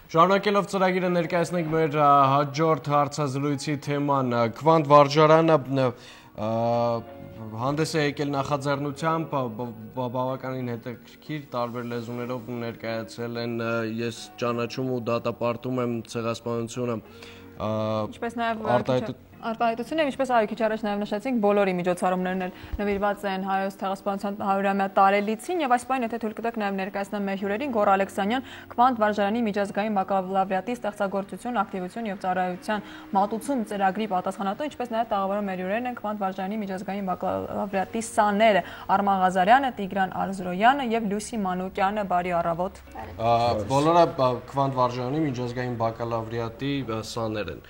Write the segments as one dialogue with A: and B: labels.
A: Շարունակելով ծրագիրը ներկայացնենք մեր հաջորդ հարցազրույցի թեման Քվանտ վարժարանը հանդես է եկել նախաձեռնությամբ բավականին հետաքրքիր տարբեր լեզուներով ներկայացել են ես ճանաչում ու դատապարտում եմ ցեղասպանությունը
B: ինչպես նաև արտահայտությունը, ինչպես քիչ առաջ նաև նշեցինք, բոլորի միջոցառումներն էլ նվիրված են հայոց ցեղասպանության 100-ամյա տարելիցին եւ այս պայն եթե թույլ կտակ նաև ներկայացնեմ մեր հյուրերին Գոռ Ալեքսանյան, Քվանտ վարժարանի միջազգային բակալավրիատի ստեղծագործություն, ակտիվություն եւ ծառայության մատուցում ծրագրի պատասխանատու, ինչպես նաև տաղավարում մեր հյուրերն են Քվանտ վարժարանի միջազգային բակալավրիատի սաները Արման Ղազարյանը, Տիգրան Արզրոյանը եւ Լուսի Մանուկյանը, բարի առավոտ։
A: Բոլորը Քվանտ վարժարանի միջազգային բակալավրիատի սաներ են։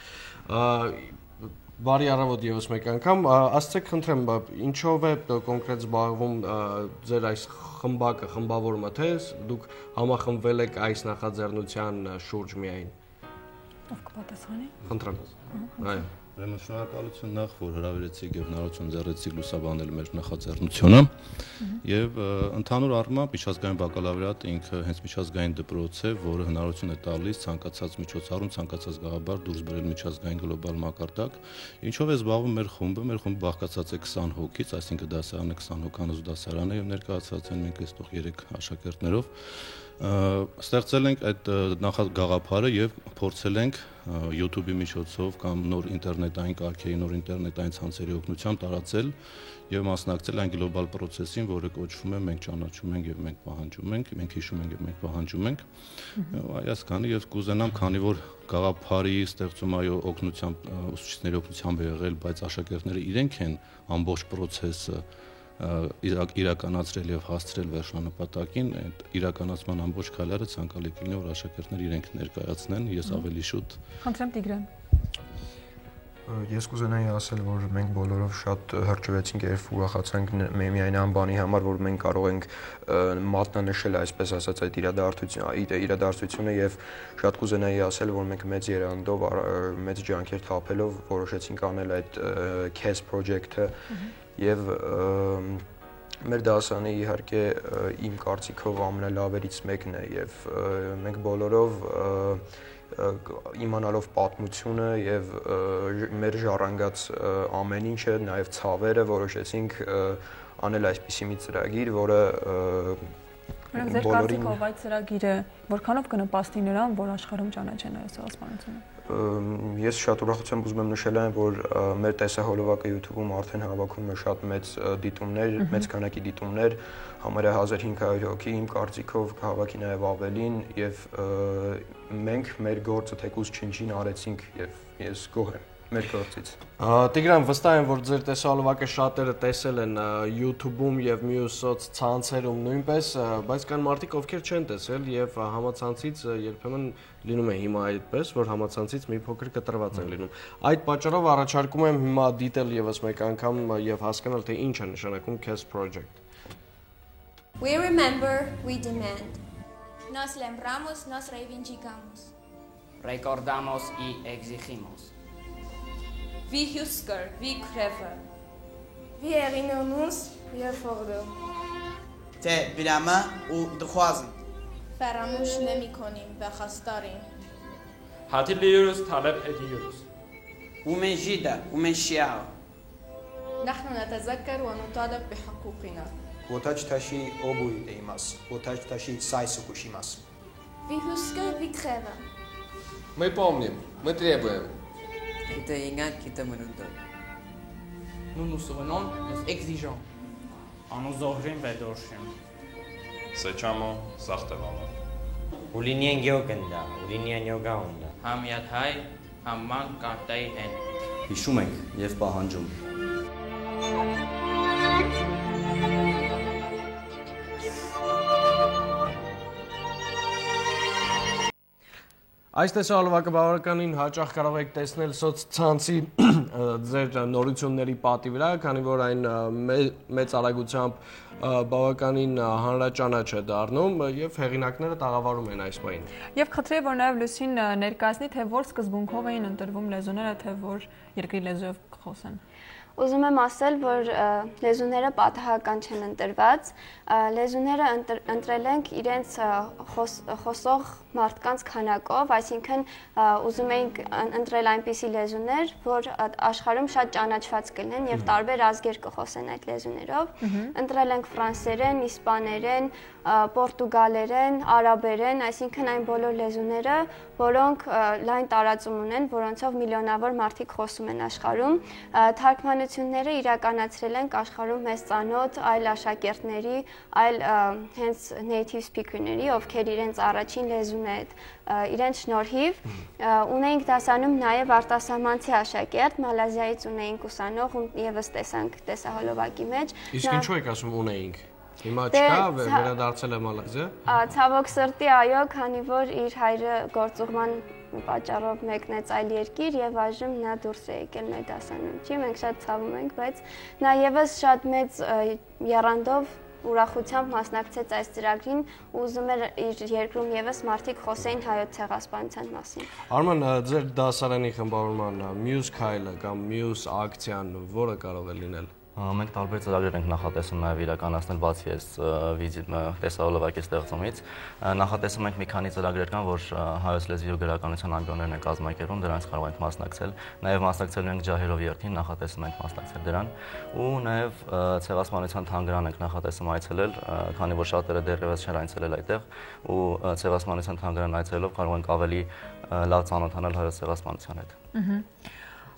A: Բարի առավոտ եւս մեկ անգամ, ասացեք խնդրեմ, ինչով է կոնկրետ զբաղվում ձեր այս խմբակը, խմբավորումը, թե դուք համախմբվել եք այս նախաձեռնության շուրջ միայն։
B: Ով կպատասխանի։
A: Խնդրեմ։ Այո։
C: Ուրեմն շնորհակալություն նախ, որ հրավիրեցիք եւ հնարավորություն ձեռեցիք լուսաբանել մեր նախաձեռնությունը եւ ընդհանուր առմամբ միջազգային բակալավրիատը ինքը հենց միջազգային դպրոց է, որը հնարավորություն է տալիս ցանկացած միջոցառում, ցանկացած գաղափար դուրս բերել միջազգային գլոբալ մակարդակ։ Ինչով է զբաղվում մեր խումբը բաղկացած է 20 հոգից, այսինքն դասարանը 20 հոգանոց դասարան է եւ ներկայացած են մենք այստեղ 3 աշակերտներով։ Ստեղծել ենք այդ նախագաղափարը եւ փորձել ենք YouTube-ի միջոցով կամ նոր ինտերնետային կարգերի, նոր ինտերնետային ցանցերի օգնությամբ տարածել եւ մասնակցել այն գլոբալ process-ին, որը կոչվում է մենք ճանաչում ենք եւ մենք պահանջում ենք, մենք հիշում ենք եւ մենք պահանջում ենք։ Այսքանը եւ կուզենամ, քանի որ գաղափարի ստեղծում այո օգնությամբ ուսուցիչների օգնությամբ է եղել, բայց աշակերտները իրենք են ամբողջ process-ը իրականացրել եւ հասցրել վերջնանպատակին, այդ իրականացման ամբողջ քայլերը ցանկալի կլինի, որ աշակերտները իրենք ներկայացնեն, ես ավելի շուտ։
B: Խնդրեմ Տիգրան։
D: Ես կուզենայի ասել, որ մենք բոլորով շատ հրճվեցինք եւ ուրախացանք միայն այն բանի համար, որ մենք կարող ենք մատնանշել, այսպես ասած, այդ իրադարձությունը եւ շատ կուզենայի ասել, որ մենք մեծ երանդով, մեծ ջանքեր թափելով որոշեցինք անել այդ Case project-ը եւ մեր դասանի իհարկե իմ կարծիքով ամենալավերից մեկն է եւ մենք բոլորով իմանալով պատմությունը եւ մեր ժառանգած ամեն ինչը նաեւ ցավերը որոշեցինք անել այսպիսի մի ծրագիր, որը
B: Ձեր կարծիքով այդ ծրագիրը որքանով կնպաստի նրան, որ աշխարհում ճանաչեն այս ցեղասպանությունը։
D: Ես շատ ուրախությամբ ուզում եմ նշել այն, որ մեր տեսահոլովակը YouTube-ում արդեն հավաքում է շատ մեծ դիտումներ, մեծ քանակի դիտումներ, համարյա 1500 հոգի, իմ կարծիքով կհավաքի նաև ավելին եւ մենք մեր գործը թեկուզ չնչին արեցինք եւ ես գոհ եմ մեր գործից։
A: Տիգրան, վստահ եմ, որ ձեր տեսահոլովակը շատերը տեսել են YouTube-ում եւ մյուս սոցցանցերում նույնպես, բայց կան մարդիկ, ովքեր չեն տեսել եւ համացանցից երբեմն լինում է հիմա այդպես, որ համացանցից մի փոքր կտրված են լինում։ Այդ պատճառով առաջարկում եմ հիմա դիտել եւս մեկ անգամ եւ հասկանալ, թե ինչ է նշանակում Case project.
E: We remember, we demand. Nos lembramos, nos reivindicamos.
F: Recordamos y exigimos.
E: Vi husker, vi krever.
G: Vi herinneren wir fordern.
H: Թե բրամը ու դխوازն
G: فراموش نمی‌کنیم و خواستاریم.
I: Hatırlıyoruz, talep ediyoruz.
H: ومن جدة ومن شيعة.
G: نحن نتذكر ونطالب بحقوقنا.
D: Ոթաչ թաշի օբույ դեիմաս, ոթաչ թաշի սայսուկուշիմաս.
G: Vi husker, vi krever.
J: Мы помним, мы требуем.
F: Nous nous souvenons, nous exigeons.
I: Անուզողրին վեդորշին։
J: Սեչամո սախտևամո։
K: Ուլինիեն գյոգնդա, ուլինիեն յոգա ունდა։
F: Համ յատ հայ, համ ման կարտայի են։
L: Հիշում ենք եւ պահանջում։
A: Այս տեսահոլովակը բավականին հաճախ կարող եք տեսնել սոցցանցի ձեր նորությունների պատի վրա, քանի որ այն մեծ արագությամբ բավականին հանրաճանաչ է դառնում եւ հեղինակները տաղավարում են այս բանին։
B: Եվ խնդրեի, որ նաեւ Լուսին ներկայացնի, թե որ սկզբունքով էին ընտրվում լեզուները, թե որ երկրի լեզուով խոսեն։
M: Ուզում եմ ասել, որ լեզուները պատահական չեն ընտրված, լեզուները ընտրել ենք իրենց խոսող մարդկանց քանակով, այսինքն ուզում էինք ընտրել այնպիսի լեզուներ, որ աշխարհում շատ ճանաչված կլինեն եւ տարբեր ազգեր կխոսեն այդ լեզուներով։ Ընտրել ենք ֆրանսերեն, իսպաներեն, պորտուգալերեն, արաբերեն, այսինքն այն բոլոր լեզուները, որոնք լայն տարածում ունեն, որոնցով միլիոնավոր մարդիկ խոսում են աշխարհում։ Թարգմանությունները իրականացրել ենք աշխարհում մեծ ծանոթ այլ աշակերտների, այլ հենց native speaker-ների, ովքեր իրենց առաջին լեզուն է իրենց շնորհիվ։ Ունեինք դասանում նաև արտասահմանցի աշակերտ, Մալազիայից ունեինք ուսանող, ում եւս տեսանք տեսահոլովակի մեջ։
A: Իսկ ինչու եք ասում ունեինք։ Հիմա չկա, վերադարձել է Մալազիա։
M: Ցավոք սրտի, այո, քանի որ իր հայրը գործուղման պատճառով մեկնեց այլ երկիր եւ այժմ նա դուրս է եկել մեր դասարանից։ Մենք շատ ցավում ենք, բայց նա եւս շատ մեծ եռանդով ուրախությամբ մասնակցեց այս ծրագրին ու ուզում էր իր երկրում եւս մարդիկ խոսեին հայոց ցեղասպանության մասին։
A: Արման, ձեր դասարանի խմբավորման մյուս քայլը կամ մյուս ակցիան որը կարող է լինել։
N: Մենք տարբեր ծրագրեր ենք նախատեսում նաև իրականացնել բացի այս տեսահոլովակի ստեղծումից։ Նախատեսում ենք մի քանի ծրագրեր կան, որ հայոց լեզվի ու գրականության ամբիոններն են կազմակերպում, դրանց կարող ենք մասնակցել։ Նաև մասնակցելու ենք ջահերով երթին, նախատեսում ենք մասնակցել դրան։ Ու նաև ցեղասպանության թանգարան ենք նախատեսում այցելել, քանի որ շատերը դեռևս չեն այցելել այդտեղ, ու ցեղասպանության թանգարան այցելելով կարող ենք ավելի լավ ծանոթանալ հայոց ցեղասպանության հետ։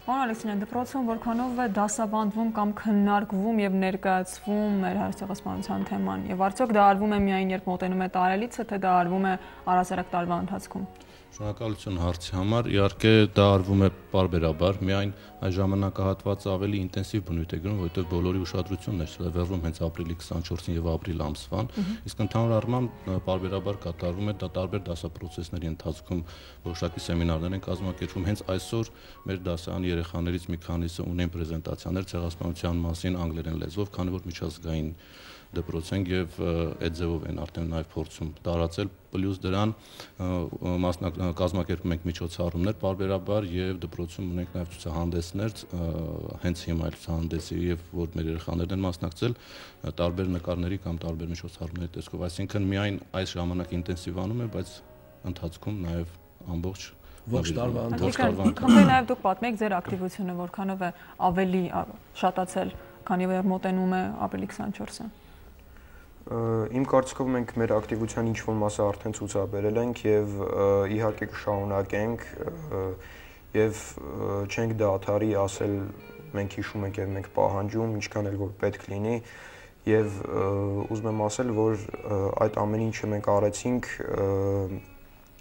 B: Պարոն Ալեքսանյան, դպրոցում որքանով է դասավանդվում կամ քննարկվում եւ ներկայացվում մեր հայոց ցեղասպանության թեման եւ արդյոք դա արվում է միայն երբ մոտենում է տարելիցը, թե դա արվում է առասարակ տարվա ընթացքում։
C: Շնորհակալություն հարցի համար։ Իհարկե դա արվում է պարբերաբար, միայն այս ժամանակահատվածը ավելի ինտենսիվ բնույթ է գրում, որովհետև բոլորի ուշադրությունն է շրջվերվում հենց ապրիլի 24-ին եւ ապրիլ ամսվան, իսկ ընդհանուր առմամբ պարբերաբար կատարվում է դա տարբեր դասապրոցեսների ընթացքում, որոշակի սեմինարներ են կազմակերպվում։ Հենց այսօր մեր դասարանի երեխաներից մի քանիսը ունեն պրեզենտացիաներ ցեղասպանության մասին անգլերեն լեզվով, քանի որ միջազգային դպրոց են եւ այդ ձևով են արդեն նաեւ փորձում տարածել, պլյուս դրան կազմակերպում ենք միջոցառումներ պարբերաբար եւ դպրոցում ունենք նաեւ ցուցահանդեսներ, հենց հիմա ցուցահանդեսի եւ որ մեր երեխաներն են մասնակցել տարբեր նկարների կամ տարբեր միջոցառումների տեսքով, այսինքն միայն այս ժամանակ ինտենսիվանում է, բայց ընթացքում նաեւ ամբողջ
A: ողջ տարվա
B: ընթացքում։ Քանի նաեւ դուք պատմեք ձեր ակտիվությունը որքանով է ավելի շատացել, քանի որ մոտենում է ապրիլի 24-ը։
D: Իմ կարծիքով մենք մեր ակտիվության ինչ-որ մասը արդեն ցուցաբերել ենք եւ իհարկե կշարունակենք եւ չենք դադարի ասել մենք հիշում ենք եւ մենք պահանջում ինչքան էլ որ պետք լինի եւ ուզում եմ ասել որ այդ ամեն ինչը մենք արեցինք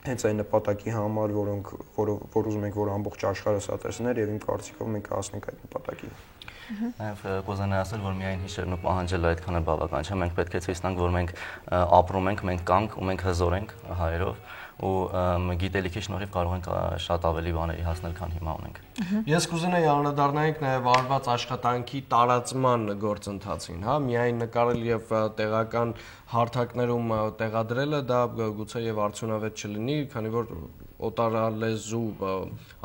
D: հենց այն նպատակի համար որ ուզում ենք որ ամբողջ աշխարհը սա տեսներ եւ իմ կարծիքով մենք հասնենք այդ նպատակին։
N: Նաև կուզենայի ասել, որ միայն հիշելն ու պահանջելը այդքան էլ բավական չէ, մենք պետք է ցույց տանք, որ մենք ապրում ենք, մենք կանք ու մենք հզոր ենք հայերով ու գիտելիքի շնորհիվ կարող ենք շատ ավելի բաների հասնել, քան հիմա ունենք։
A: Ես կուզենայի անդրադառնանք նաև արված աշխատանքի տարածման գործընթացին, հա, միայն նկարել եւ տեղական հարթակներում տեղադրելը դա գուցե եւ արդյունավետ չլինի, քանի որ օտարալեզու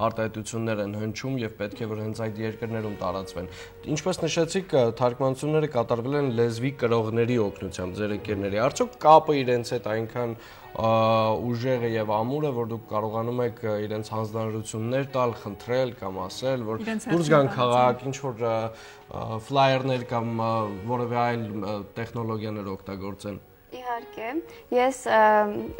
A: արտահայտություններ են հնչում եւ պետք է որ հենց այդ երկրներում տարածվեն։ Ինչպես նշեցիք, թարգմանությունները կատարվել են լեզվի կրողների օգնությամբ ձեր ընկերների։ Արդյոք կապը իրենց հետ այնքան ուժեղ է եւ ամուր է, որ դուք կարողանում եք իրենց հանձնարարություններ տալ, խնդրել կամ ասել, որ դուրս գան քաղաք, ինչ որ ֆլայերներ կամ որևէ այլ տեխնոլոգիաներ օգտագործեն։
M: Իհարկե, ես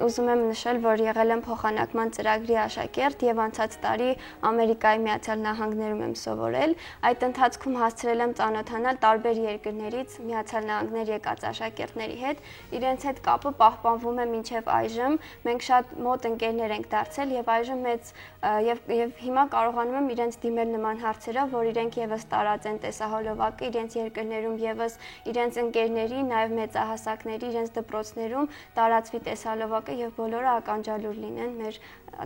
M: ուզում եմ նշել, որ եղել եմ փոխանակման ծրագրի աշակերտ եւ անցած տարի Ամերիկայի Միացյալ Նահանգներում եմ սովորել։ Այդ ընթացքում հասցրել եմ ծանոթանալ տարբեր երկրներից Միացյալ Նահանգներ եկած աշակերտների հետ։ Իրենց հետ կապը պահպանվում է մինչև այժմ։ Մենք շատ մոտ ընկերներ ենք դարձել եւ այժմ մեծ եւ հիմա կարողանում եմ իրենց դիմել նման հարցերով, որ իրենք եւս տարածեն տեսահոլովակը իրենց երկրներում եւս իրենց ընկերների, նաեւ մեծահասակների իրենց դպրոցներում տարածվի տեսահոլովակը եւ բոլորը ականջալուր լինեն մեր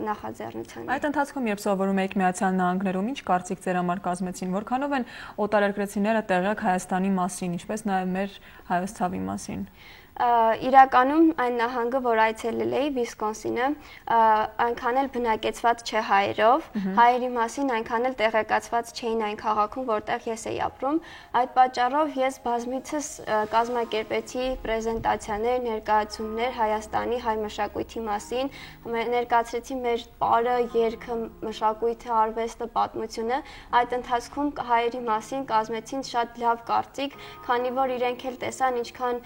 M: նախաձեռնությանը։
B: Այդ ընթացքում երբ սովորում եք Միացյալ Նահանգներում, ինչ կարծիք ձեր համար կազմեցին, որքանով են օտարերկրացիները տեղյակ Հայաստանի մասին, ինչպես նաեւ մեր հայոց ցավի մասին։
M: Իրականում այն նահանգը, որ այցելել էի, Վիսկոնսինը, այնքան էլ բնակեցված չէ հայերով, հայերի մասին այնքան էլ տեղեկացված չէին այն քաղաքում, որտեղ ես էի ապրում։ Այդ պատճառով ես բազմիցս կազմակերպեցի պրեզենտացիաներ, ներկայացումներ Հայաստանի հայ մշակույթի մասին, ներկայացրեցի մեր պարը, երգը, մշակույթը, արվեստը, պատմությունը։ Այդ ընթացքում հայերի մասին կազմեցին շատ լավ կարծիք, քանի որ իրենք էլ տեսան ինչքան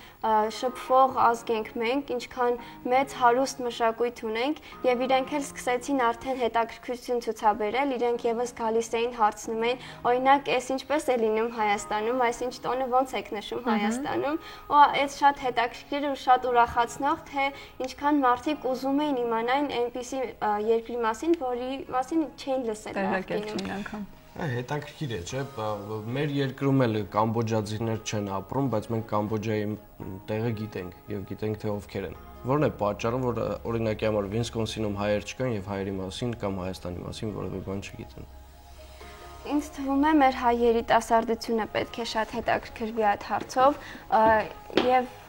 M: շփվող ազգ ենք մենք, ինչքան մեծ հարուստ մշակույթ ունենք, եւ իրենք էլ սկսեցին արդեն հետաքրքրություն ցուցաբերել, իրենք եւս գալիս էին հարցնում էին, օրինակ, այս ինչպես է լինում Հայաստանում, այսինչ տոնը ոնց եք նշում Հայաստանում, ու այս շատ հետաքրքիր ու շատ ուրախացնող, թե ինչքան մարդիկ ուզում էին իմանալ այնպիսի երկրի մասին, որի մասին չէին լսել նախկինում։
A: Հետաքրքիր է, չէ՞, մեր երկրում էլ կամբոջացիներ չեն ապրում, բայց մենք Կամբոջայի տեղը գիտենք եւ գիտենք թե ովքեր են։ Որն է պատճառը, որ օրինակի համար Վիսկոնսինում հայեր չկան եւ հայերի մասին կամ Հայաստանի մասին որևէ բան չգիտեն։
M: Ինձ թվում է մեր հայ երիտասարդությունը պետք է շատ հետաքրքրվի այդ հարցով եւ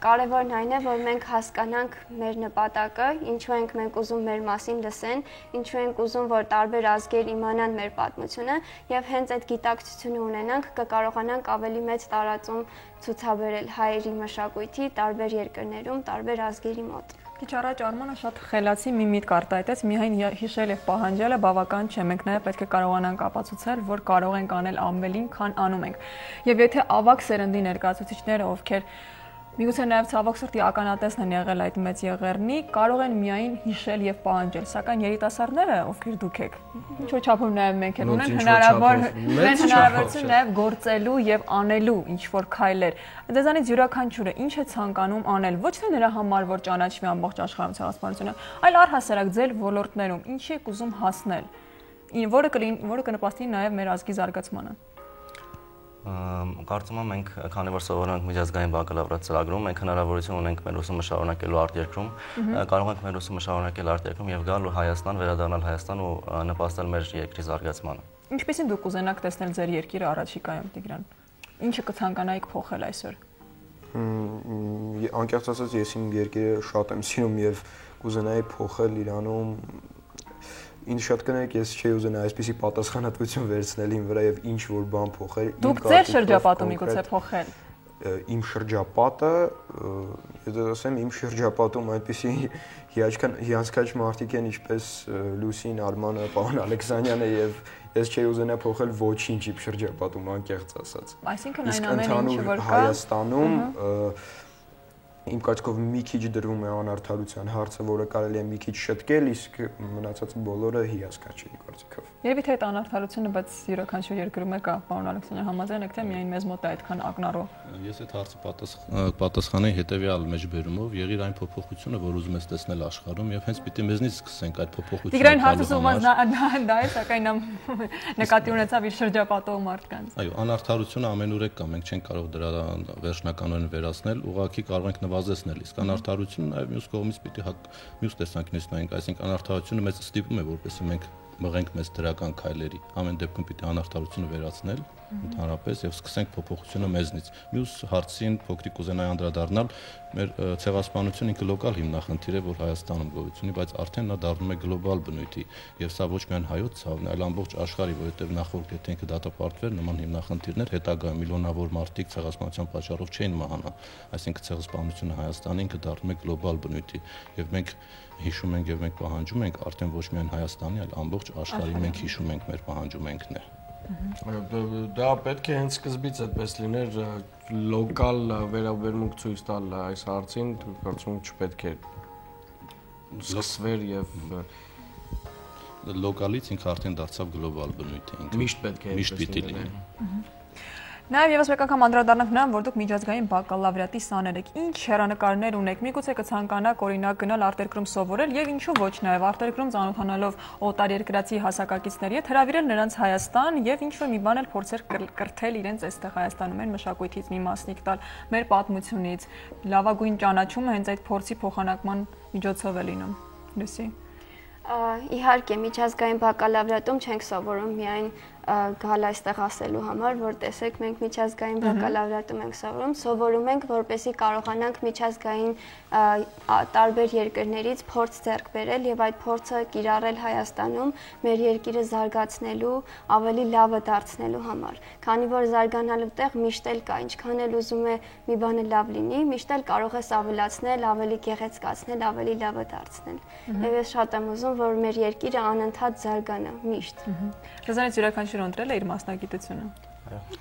M: կարևորն այն է, որ մենք հասկանանք մեր նպատակը, ինչու ենք մենք ուզում մեր մասին լսեն, ինչու ենք ուզում, որ տարբեր ազգեր իմանան մեր պատմությունը եւ հենց այդ գիտակցությունը ունենանք, կկարողանանք ավելի մեծ տարածում ցուցաբերել հայերի մշակույթի տարբեր երկրներում, տարբեր ազգերի մոտ։
B: Քիչ առաջ Արմանը շատ խելացի մի միտք արտահայտեց, միայն հիշել եւ պահանջելը բավական չէ, մենք նաեւ պետք է կարողանանք ապացուցել, որ կարող ենք անել ամենին, քան անում ենք։ Եվ եթե ավակ սերնդի ներկայացուցիչները, ովքեր միգուցե նաև ցավոք սրտի ականատեսն են եղել այդ մեծ եղեռնի, կարող են միայն հիշել եւ պահանջել, սակայն երիտասարդները, ովքեր դուք եք, ինչ-որ չափով նաև մենք էլ ունենք հնարավորություն նաև գործելու եւ անելու ինչ-որ քայլեր։ Ձեզանից յուրաքանչյուրը ինչ է ցանկանում անել, ոչ թե նրա համար, որ ճանաչվի ամբողջ աշխարհում ցեղասպանությունը, այլ առհասարակ ձեր ոլորտներում ինչի եք ուզում հասնել, որը կնպաստի նաև մեր ազգի զարգացմանը։
N: Կարծում եմ մենք, քանի որ սովորում ենք միջազգային բակալավրիատ ծրագրում, մենք հնարավորություն ունենք մեր ուսումը շարունակելու արտերկրում, կարող ենք մեր ուսումը շարունակել արտերկրում եւ գալ Հայաստան, վերադառնալ Հայաստան ու նպաստել մեր երկրի զարգացմանը։
B: Ինչպեսին դուք կուզենաք տեսնել ձեր երկիրը առաջիկայում, Տիգրան։ Ինչը կցանկանայիք փոխել այսօր։
D: Անկեղծ ասած, ես իմ երկիրը շատ եմ սիրում եւ կուզենայի փոխել Իրանում Ինձ շատ կներեք, ես չէի ուզենա այսպիսի պատասխանատվություն վերցնել իմ վրա եւ ինչ որ բան փոխել։
B: Դուք ձեր շրջապատում միգուցե փոխել։
D: Իմ շրջապատը, եթե ասեմ, իմ շրջապատում այդպիսի հիասքանչ մարդիկ են, ինչպես Լուսին, Արմանը, պարոն Ալեքսանյանը եւ ես չէի ուզենա փոխել ոչինչ իմ շրջապատում, անկեղծ ասած։
B: Այսինքն այն ամենը, ինչ որ կա
D: Հայաստանում իմ կարծիքով մի քիչ դրվում է անարդարության հարցը, որը կարելի է մի քիչ շտկել, իսկ մնացած բոլորը հիասքանչ է իմ կարծիքով։
B: Երևի թե այդ անարդարությունը, բայց յուրաքանչյուր երկրում է կա, պարոն Ալեքսանյան, համաձայն եք թե միայն մեզ մոտ է այդքան ակնառու։
C: Ես այդ հարցը պատասխանեի հետեւյալ մեջբերումով, եղիր այն փոփոխությունը, որ ուզում ես տեսնել աշխարհում, եւ հենց պիտի մեզնից սկսենք այդ փոփոխությունը։
B: Տիգրան հարցը ուղղված դա է, սակայն նկատի ունեցավ իր շրջապատող մարդկանց։
C: Այո, անարդարությունը ամենուր է կա, մենք չենք կարող դրա վերջնականորեն վերացնել, ուղղակի կարող ենք նվազեցնել, իսկ անարդարությունը նաեւ մյուս կողմից պիտի մյուս տեսանկյունից նայենք, այսինքն անարդարությունը մեզ ստիպում է, որպեսզի մենք մղենք մեզ դրական քայլերի։ Ամեն դեպքում պիտի անարդարությունը վերացնել ընդհանրապես եւ սկսենք փոփոխությունը մեզնից։ Մյուս հարցին փոքրիկ կուզենայի անդրադառնալ, մեր ցեղասպանությունը ինքը լոկալ հիմնախնդիր է, որ Հայաստանում գոյություն ունի, բայց արդեն նա դառնում է գլոբալ բնույթի եւ սա ոչ միայն հայոց ցավն է, այլ ամբողջ աշխարհի, որովհետեւ նախորդ եթե ինքը դատապարտվեր, նման հիմնախնդիրներ հետագայում միլիոնավոր մարդիկ ցեղասպանության պատճառով չէին մահանա, այսինքն ցեղասպանությունը Հայաստանի ինքը դառնում է գլոբալ բնույթի եւ մենք հիշում ենք եւ մենք պահանջում ենք արդեն ոչ միայն Հայաստանի, այլ ամբողջ աշխարհի մենք հիշում ենք մեր պահանջումները։
A: Դա պետք է հենց սկզբից այդպես լիներ, լոկալ վերաբերմունք ցույց տալ այս հարցին, կարծում եմ չպետք է սկսվեր եւ
C: լոկալից ինքը արդեն դարձավ գլոբալ բնույթ է, ինքը
A: միշտ պետք է
C: միշտ պիտի լինի։
B: Նաև եւս մեկ անգամ անդրադառնանք նրան, որ դուք միջազգային բակալավրիատի սաներ եք։ Ինչ հեռանկարներ ունեք։ Միգուցե կցանկանաք օրինակ գնալ արտերկրում սովորել եւ ինչու ոչ նաև արտերկրում ծանոթանալով օտարերկրացի հասակակիցների հետ հրավիրել նրանց Հայաստան եւ ինչ որ մի բան էլ փորձեր կրթել իրենց այստեղ Հայաստանում են մշակույթից մի մասնիկ տալ, մեր պատմությունից։ Լավագույն ճանաչումը հենց այդ փորձի փոխանակման միջոցով է լինում։ Լուսի։
M: Իհարկե, միջազգային բակալավրիատում չենք սովորում միայն գալ այստեղ ասելու համար, որ տեսեք, մենք միջազգային բակալավրիատում ենք սովորում ենք, որպեսզի կարողանանք միջազգային տարբեր երկրներից փորձ ձեռք բերել եւ այդ փորձը կիրառել Հայաստանում մեր երկիրը զարգացնելու, ավելի լավը դարձնելու համար։ Քանի որ զարգանալու տեղ միշտ էլ կա, ինչքան էլ ուզում է մի բանը լավ լինի, միշտ էլ կարող ես ավելացնել, ավելի գեղեցկացնել, ավելի լավը դարձնել։ Եվ ես շատ եմ ուզում, որ մեր երկիրը անընդհատ զարգանա, միշտ։
B: Ռոզանից յուրաքանչյուրը ընտրել է իր մասնագիտությունը։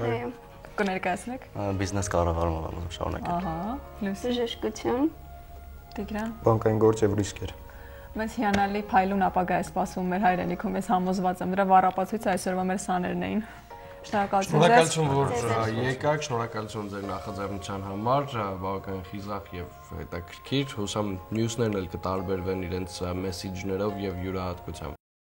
M: Այո։
B: Կներկայացնեք։
N: Բիզնես կառավարում եմ ուզում շարունակել։
B: Ահա, Լուսի
M: բժշկություն։
B: Տիգրան։
D: Բանկային գործ եւ ռիսկեր։
B: Մեզ հիանալի փայլուն ապագա է սպասում մեր հայրենիքում, ես համոզված եմ, դրա վառապացույցը այսօրվա մեր սաներն էին։
A: Շնորհակալություն, որ եկաք, շնորհակալություն ձեր նախաձեռնության համար, բավական խիզախ եւ հետաքրքիր, հուսամ մյուսներն էլ կտարբերվեն իրենց մեսեջներով եւ յուրահատկությամբ։